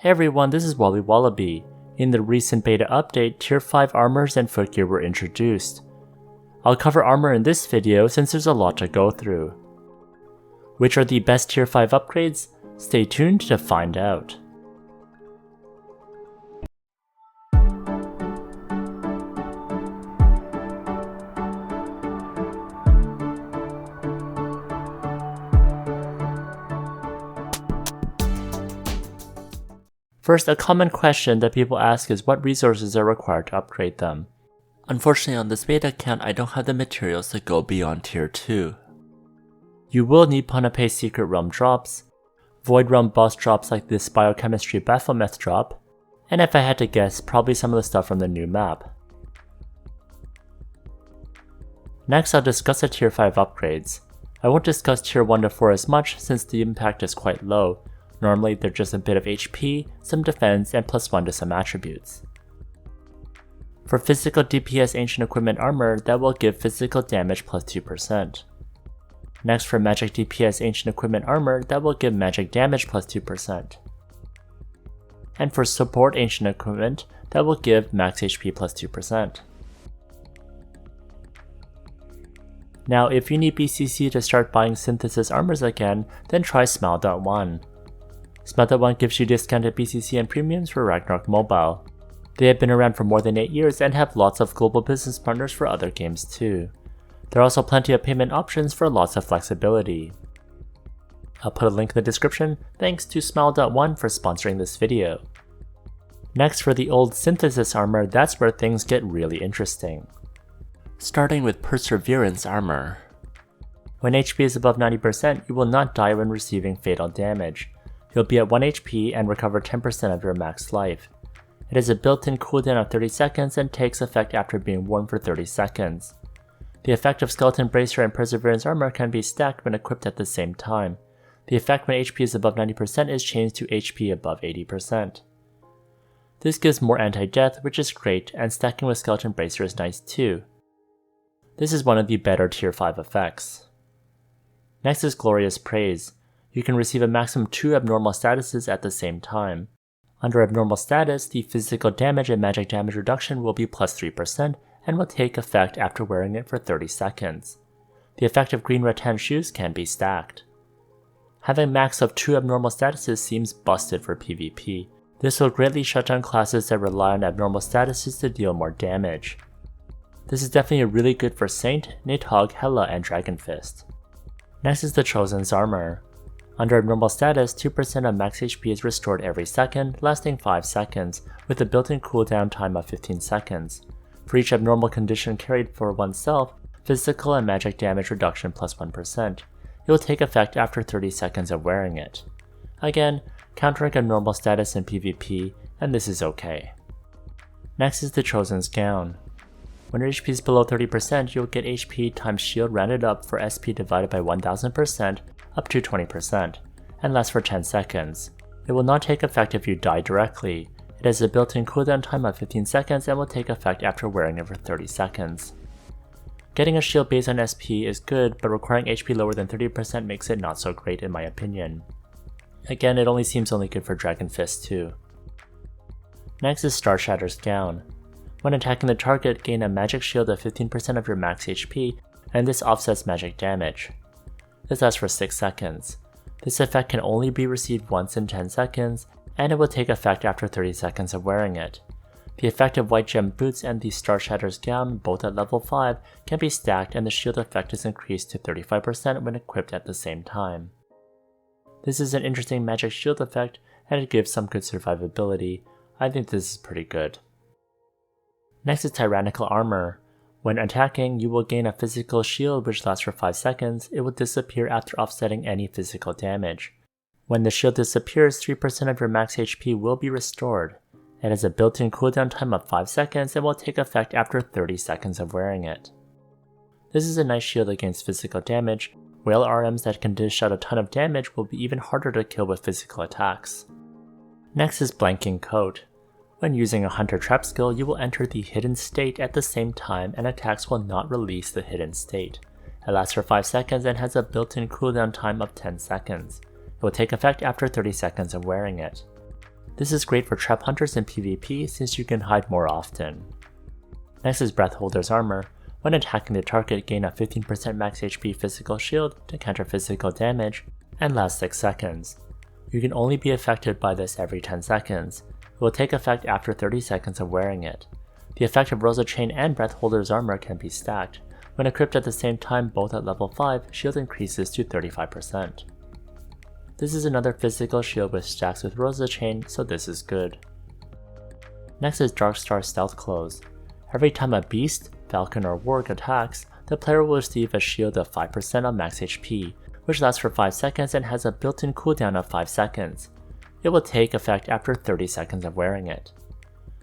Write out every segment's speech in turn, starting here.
Hey everyone, this is WobblyWallaby. In the recent beta update, Tier 5 armors and footgear were introduced. I'll cover armor in this video since there's a lot to go through. Which are the best Tier 5 upgrades? Stay tuned to find out. First, a common question that people ask is what resources are required to upgrade them. Unfortunately, on this beta account, I don't have the materials to go beyond Tier 2. You will need Pay Secret Realm drops, Void Realm boss drops like this Biochemistry Baphomet drop, and if I had to guess, probably some of the stuff from the new map. Next, I'll discuss the Tier 5 upgrades. I won't discuss Tier 1 to 4 as much since the impact is quite low. Normally, they're just a bit of HP, some defense, and +1 to some attributes. For physical DPS Ancient Equipment Armor, that will give physical damage +2%. Next, for Magic DPS Ancient Equipment Armor, that will give magic damage +2%. And for Support Ancient Equipment, that will give max HP +2%. Now, if you need BCC to start buying Synthesis armors again, then try Smile.1. Smile.1 gives you discounted BCC and premiums for Ragnarok Mobile. They have been around for more than 8 years and have lots of global business partners for other games too. There are also plenty of payment options for lots of flexibility. I'll put a link in the description. Thanks to Smile.1 for sponsoring this video. Next, for the old Synthesis armor, that's where things get really interesting. Starting with Perseverance armor. When HP is above 90%, you will not die when receiving fatal damage. You'll be at 1 HP and recover 10% of your max life. It has a built-in cooldown of 30 seconds and takes effect after being worn for 30 seconds. The effect of Skeleton Bracer and Perseverance armor can be stacked when equipped at the same time. The effect when HP is above 90% is changed to HP above 80%. This gives more anti-death, which is great, and stacking with Skeleton Bracer is nice too. This is one of the better Tier 5 effects. Next is Glorious Praise. You can receive a maximum 2 abnormal statuses at the same time. Under abnormal status, the physical damage and magic damage reduction will be +3% and will take effect after wearing it for 30 seconds. The effect of green rattan shoes can be stacked. Having max of 2 abnormal statuses seems busted for PvP. This will greatly shut down classes that rely on abnormal statuses to deal more damage. This is definitely really good for Saint, Nidhogg, Hela, and Dragonfist. Next is the Chosen's armor. Under abnormal status, 2% of max HP is restored every second, lasting 5 seconds, with a built-in cooldown time of 15 seconds. For each abnormal condition carried for oneself, physical and magic damage reduction +1%. It will take effect after 30 seconds of wearing it. Again, countering abnormal status in PvP, and this is okay. Next is the Chosen's Gown. When your HP is below 30%, you'll get HP times shield rounded up for SP divided by 1000%, up to 20%, and lasts for 10 seconds. It will not take effect if you die directly. It has a built-in cooldown time of 15 seconds and will take effect after wearing it for 30 seconds. Getting a shield based on SP is good, but requiring HP lower than 30% makes it not so great in my opinion. Again, it only seems good for Dragonfist too. Next is Starshatter's Gown. When attacking the target, gain a magic shield of 15% of your max HP, and this offsets magic damage. This lasts for 6 seconds. This effect can only be received once in 10 seconds, and it will take effect after 30 seconds of wearing it. The effect of White Gem Boots and the Starshatter's Gown, both at level 5, can be stacked and the shield effect is increased to 35% when equipped at the same time. This is an interesting magic shield effect, and it gives some good survivability. I think this is pretty good. Next is Tyrannical Armor. When attacking, you will gain a physical shield which lasts for 5 seconds. It will disappear after offsetting any physical damage. When the shield disappears, 3% of your max HP will be restored. It has a built-in cooldown time of 5 seconds and will take effect after 30 seconds of wearing it. This is a nice shield against physical damage. Whale RMs that can dish out a ton of damage will be even harder to kill with physical attacks. Next is Blanking Coat. When using a Hunter Trap skill, you will enter the hidden state at the same time and attacks will not release the hidden state. It lasts for 5 seconds and has a built-in cooldown time of 10 seconds. It will take effect after 30 seconds of wearing it. This is great for trap hunters in PvP since you can hide more often. Next is Breath Holder's armor. When attacking the target, gain a 15% max HP physical shield to counter physical damage and last 6 seconds. You can only be affected by this every 10 seconds. It will take effect after 30 seconds of wearing it. The effect of Rosa Chain and Breath Holder's armor can be stacked. When equipped at the same time, both at level 5, shield increases to 35%. This is another physical shield which stacks with Rosa Chain, so this is good. Next is Darkstar Stealth Clothes. Every time a beast, falcon or warg attacks, the player will receive a shield of 5% on max HP, which lasts for 5 seconds and has a built-in cooldown of 5 seconds. It will take effect after 30 seconds of wearing it.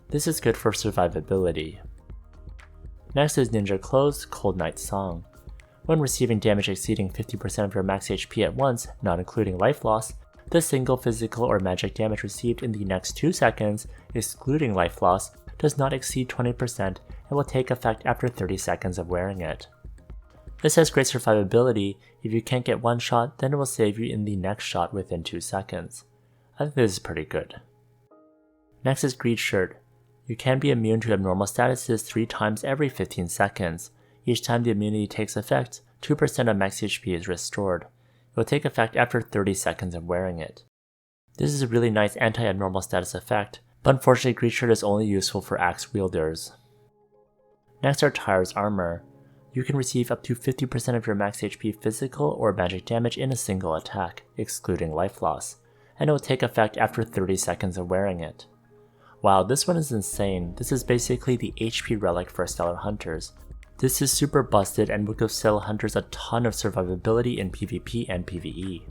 This is good for survivability. Next is Ninja Clothes Cold Night Song. When receiving damage exceeding 50% of your max HP at once, not including life loss, the single physical or magic damage received in the next 2 seconds, excluding life loss, does not exceed 20% and will take effect after 30 seconds of wearing it. This has great survivability. If you can't get one shot, then it will save you in the next shot within 2 seconds. I think this is pretty good. Next is Greed Shirt. You can be immune to abnormal statuses 3 times every 15 seconds. Each time the immunity takes effect, 2% of max HP is restored. It will take effect after 30 seconds of wearing it. This is a really nice anti-abnormal status effect, but unfortunately Greed Shirt is only useful for axe wielders. Next are Tyre's armor. You can receive up to 50% of your max HP physical or magic damage in a single attack, excluding life loss, and it will take effect after 30 seconds of wearing it. Wow, this one is insane. This is basically the HP relic for Stellar Hunters. This is super busted and will give Stellar Hunters a ton of survivability in PvP and PvE.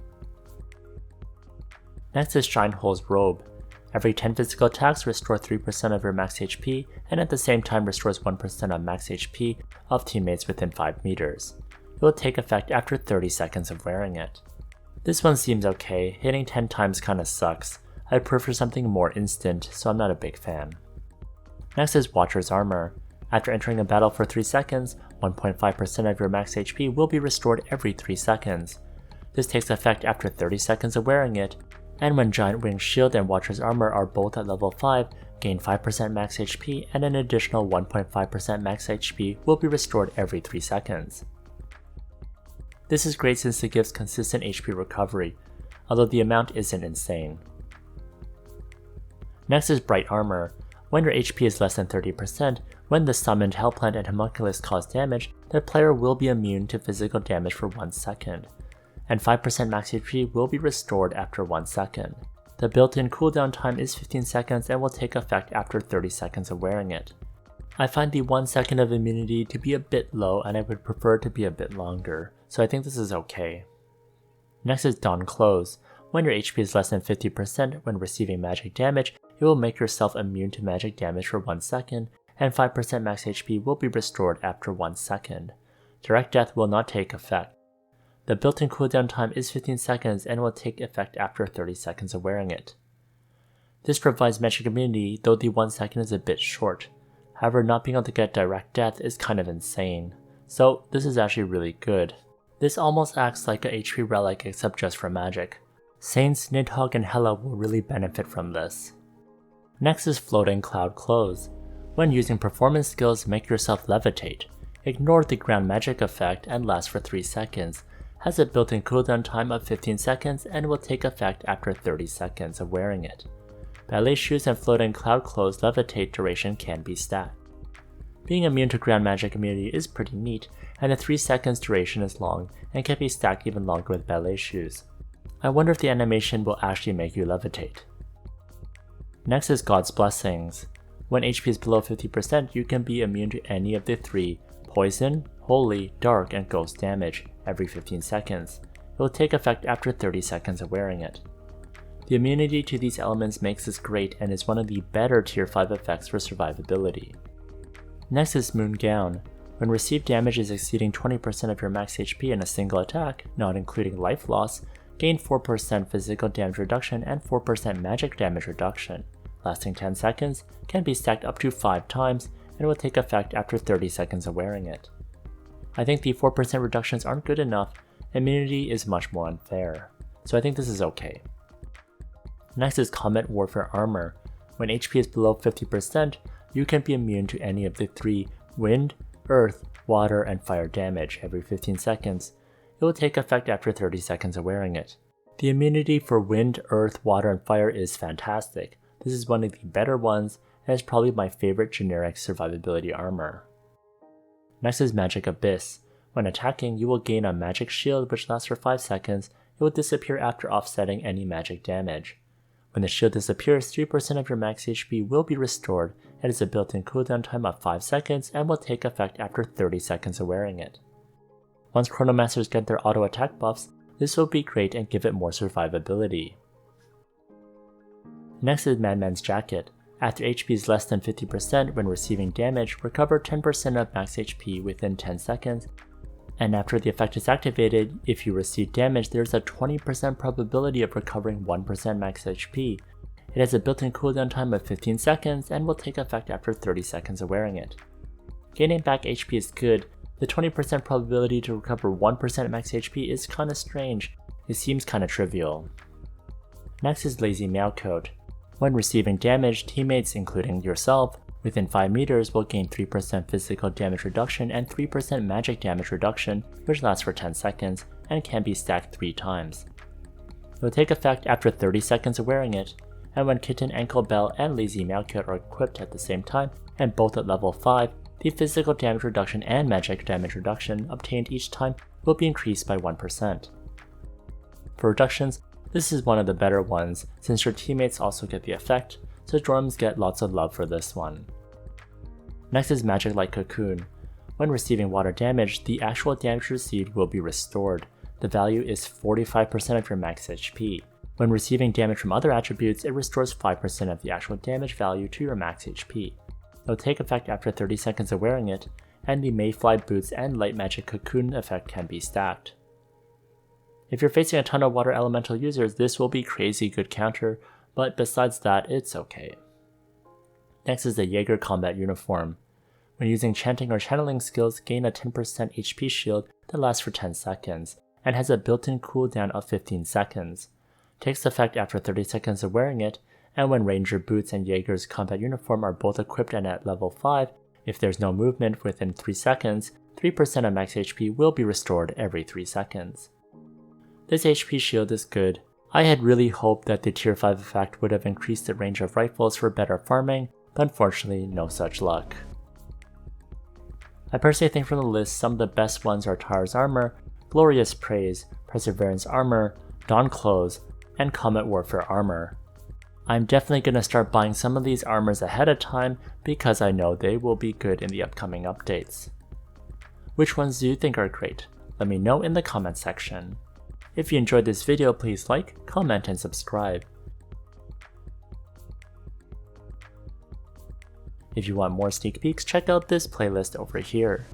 Next is Shinehole's robe. Every 10 physical attacks restore 3% of your max HP, and at the same time restores 1% of max HP of teammates within 5 meters. It will take effect after 30 seconds of wearing it. This one seems okay, hitting 10 times kinda sucks. I'd prefer something more instant, so I'm not a big fan. Next is Watcher's armor. After entering a battle for 3 seconds, 1.5% of your max HP will be restored every 3 seconds. This takes effect after 30 seconds of wearing it, and when Giant Wing Shield and Watcher's armor are both at level 5, gain 5% max HP and an additional 1.5% max HP will be restored every 3 seconds. This is great since it gives consistent HP recovery, although the amount isn't insane. Next is Bright Armor. When your HP is less than 30%, when the summoned Hellplant and Homunculus cause damage, the player will be immune to physical damage for 1 second, and 5% max HP will be restored after 1 second. The built-in cooldown time is 15 seconds and will take effect after 30 seconds of wearing it. I find the 1 second of immunity to be a bit low and I would prefer it to be a bit longer, so I think this is okay. Next is Dawn Clothes. When your HP is less than 50% when receiving magic damage, it will make yourself immune to magic damage for 1 second, and 5% max HP will be restored after 1 second. Direct Death will not take effect. The built-in cooldown time is 15 seconds and will take effect after 30 seconds of wearing it. This provides magic immunity, though the 1 second is a bit short. However, not being able to get Direct Death is kind of insane, so this is actually really good. This almost acts like a HP relic except just for magic. Saints, Nidhogg, and Hela will really benefit from this. Next is Floating Cloud Clothes. When using performance skills, make yourself levitate. Ignore the ground magic effect and lasts for 3 seconds, has a built-in cooldown time of 15 seconds and will take effect after 30 seconds of wearing it. Ballet shoes and floating cloud clothes levitate duration can be stacked. Being immune to ground magic immunity is pretty neat, and the 3 seconds duration is long and can be stacked even longer with ballet shoes. I wonder if the animation will actually make you levitate. Next is God's Blessings. When HP is below 50%, you can be immune to any of the 3 poison, holy, dark, and ghost damage every 15 seconds. It will take effect after 30 seconds of wearing it. The immunity to these elements makes this great and is one of the better tier 5 effects for survivability. Next is Moon Gown. When received damage is exceeding 20% of your max HP in a single attack, not including life loss, gain 4% physical damage reduction and 4% magic damage reduction. Lasting 10 seconds, can be stacked up to 5 times, and will take effect after 30 seconds of wearing it. I think the 4% reductions aren't good enough, immunity is much more unfair, so I think this is okay. Next is Combat Warfare Armor. When HP is below 50%, you can be immune to any of the 3 wind, earth, water, and fire damage every 15 seconds. It will take effect after 30 seconds of wearing it. The immunity for wind, earth, water, and fire is fantastic. This is one of the better ones, and is probably my favorite generic survivability armor. Next is Magic Abyss. When attacking, you will gain a magic shield which lasts for 5 seconds. It will disappear after offsetting any magic damage. When the shield disappears, 3% of your max HP will be restored. It has a built-in cooldown time of 5 seconds and will take effect after 30 seconds of wearing it. Once Chronomasters get their auto attack buffs, this will be great and give it more survivability. Next is Madman's Jacket. After HP is less than 50% when receiving damage, recover 10% of max HP within 10 seconds, and after the effect is activated, if you receive damage, there is a 20% probability of recovering 1% max HP. It has a built-in cooldown time of 15 seconds and will take effect after 30 seconds of wearing it. Gaining back HP is good. The 20% probability to recover 1% max HP is kinda strange. It seems kinda trivial. Next is Lazy Meowcoat. When receiving damage, teammates, including yourself, within 5 meters will gain 3% physical damage reduction and 3% magic damage reduction, which lasts for 10 seconds and can be stacked 3 times. It will take effect after 30 seconds of wearing it, and when Kitten, Ankle Bell, and Lazy Meowcoat are equipped at the same time, and both at level 5, the physical damage reduction and magic damage reduction obtained each time will be increased by 1%. For reductions, this is one of the better ones since your teammates also get the effect, so Dorms get lots of love for this one. Next is Magic Light Cocoon. When receiving water damage, the actual damage received will be restored. The value is 45% of your max HP. When receiving damage from other attributes, it restores 5% of the actual damage value to your max HP. It will take effect after 30 seconds of wearing it, and the Mayfly Boots and Light Magic Cocoon effect can be stacked. If you're facing a ton of water elemental users, this will be crazy good counter, but besides that, it's okay. Next is the Jaeger Combat Uniform. When using chanting or channeling skills, gain a 10% HP shield that lasts for 10 seconds, and has a built-in cooldown of 15 seconds. Takes effect after 30 seconds of wearing it, and when Ranger Boots and Jaeger's Combat Uniform are both equipped and at level 5, if there's no movement within 3 seconds, 3% of max HP will be restored every 3 seconds. This HP shield is good. I had really hoped that the tier 5 effect would have increased the range of rifles for better farming, but unfortunately no such luck. I personally think from the list some of the best ones are Tar's Armor, Glorious Praise, Perseverance Armor, Dawn Clothes, and Combat Warfare Armor. I'm definitely going to start buying some of these armors ahead of time because I know they will be good in the upcoming updates. Which ones do you think are great? Let me know in the comment section. If you enjoyed this video, please like, comment, and subscribe. If you want more sneak peeks, check out this playlist over here.